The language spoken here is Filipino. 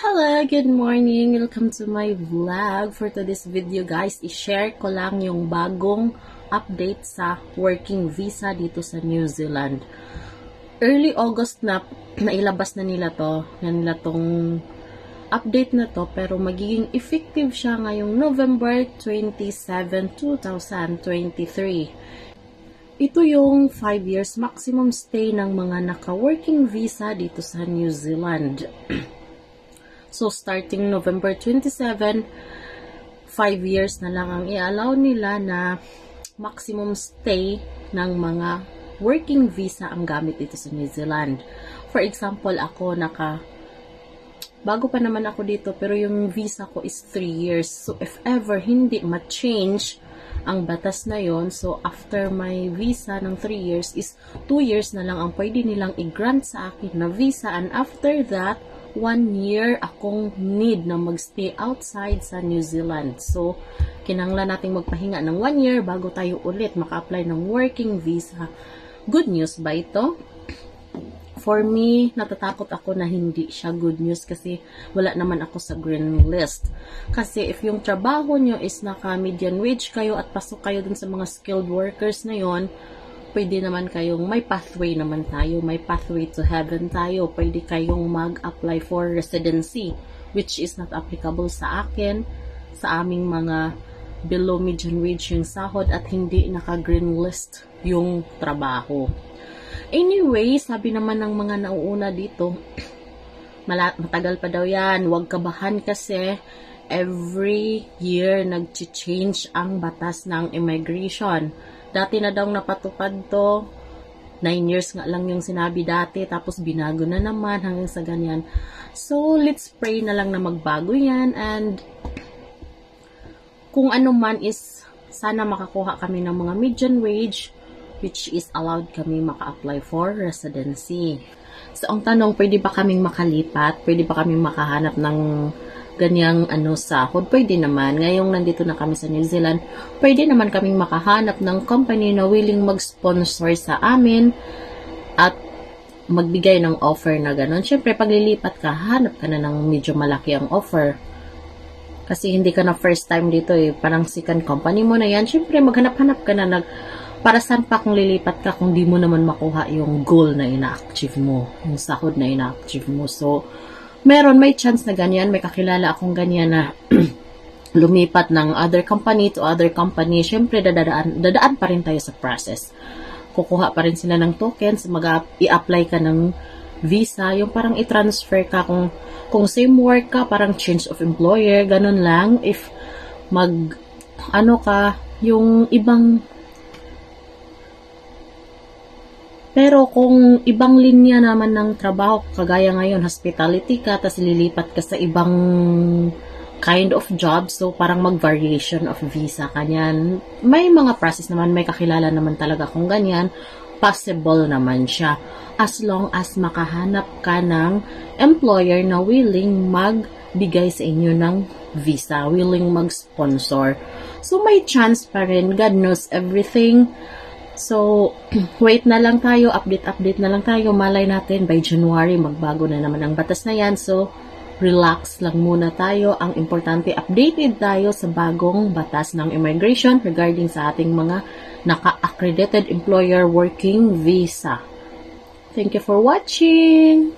Hello, good morning. Welcome to my vlog. For today's video guys, i-share ko lang yung bagong update sa working visa dito sa New Zealand. Early August na nailabas na nila tong update na to, pero magiging effective siya ngayong November 27, 2023. Ito yung 5 years maximum stay ng mga naka-working visa dito sa New Zealand. So, starting November 27, 5 years na lang ang i-allow nila na maximum stay ng mga working visa ang gamit dito sa New Zealand. For example, ako bago pa naman ako dito, pero yung visa ko is 3 years. So, if ever hindi ma-change ang batas na yon, so after my visa ng 3 years is 2 years na lang ang pwede nilang i-grant sa akin na visa, and after that, 1 year akong need na magstay outside sa New Zealand. So, kinanglan nating magpahinga ng 1 year bago tayo ulit maka-apply ng working visa. Good news ba ito? For me, natatakot ako na hindi siya good news kasi wala naman ako sa green list. Kasi if yung trabaho nyo is naka-median wage kayo at pasok kayo dun sa mga skilled workers na yon, pwede naman kayong, may pathway naman tayo, may pathway to heaven tayo. Pwede kayong mag-apply for residency, which is not applicable sa akin, sa aming mga below median wage yung sahod at hindi naka-green list yung trabaho. Anyway, sabi naman ng mga nauuna dito, matagal pa daw yan, huwag kabahan kasi every year nag-change ang batas ng immigration. Dati na daw napatupad to, 9 years nga lang yung sinabi dati, tapos binago na naman hanggang sa ganyan. So, let's pray na lang na magbago yan, and kung ano man is, sana makakuha kami ng mga median wage, which is allowed kami maka-apply for residency. So, ang tanong, pwede ba kaming makalipat? Pwede ba kaming makahanap ng ganyang sahod? Pwede naman. Ngayong nandito na kami sa New Zealand, pwede naman kaming makahanap ng company na willing mag-sponsor sa amin at magbigay ng offer na gano'n. Siyempre, pag lilipat ka, hanap ka na ng medyo malaki ang offer. Kasi hindi ka na first time dito eh. Parang second company mo na yan. Siyempre, maghanap-hanap ka na para saan pa kung lilipat ka kung di mo naman makuha yung goal na ina-achieve mo, yung sahod na ina-achieve mo. So, may chance na ganyan, may kakilala akong ganyan na lumipat ng other company to other company. Siyempre, dadaan pa rin tayo sa process. Kukuha pa rin sila ng tokens, i-apply ka ng visa, yung parang i-transfer ka kung same work ka, parang change of employer, ganun lang. If yung ibang. Pero kung ibang linya naman ng trabaho, kagaya ngayon, hospitality ka, tapos lilipat ka sa ibang kind of job, so parang mag-variation of visa ka niyan. May mga process naman, may kakilala naman talaga kung ganyan, possible naman siya. As long as makahanap ka ng employer na willing magbigay sa inyo ng visa, willing mag-sponsor. So may chance pa rin, God knows everything. So, wait na lang tayo, update na lang tayo, malay natin by January, magbago na naman ang batas na yan. So, relax lang muna tayo. Ang importante, updated tayo sa bagong batas ng immigration regarding sa ating mga naka-accredited employer working visa. Thank you for watching!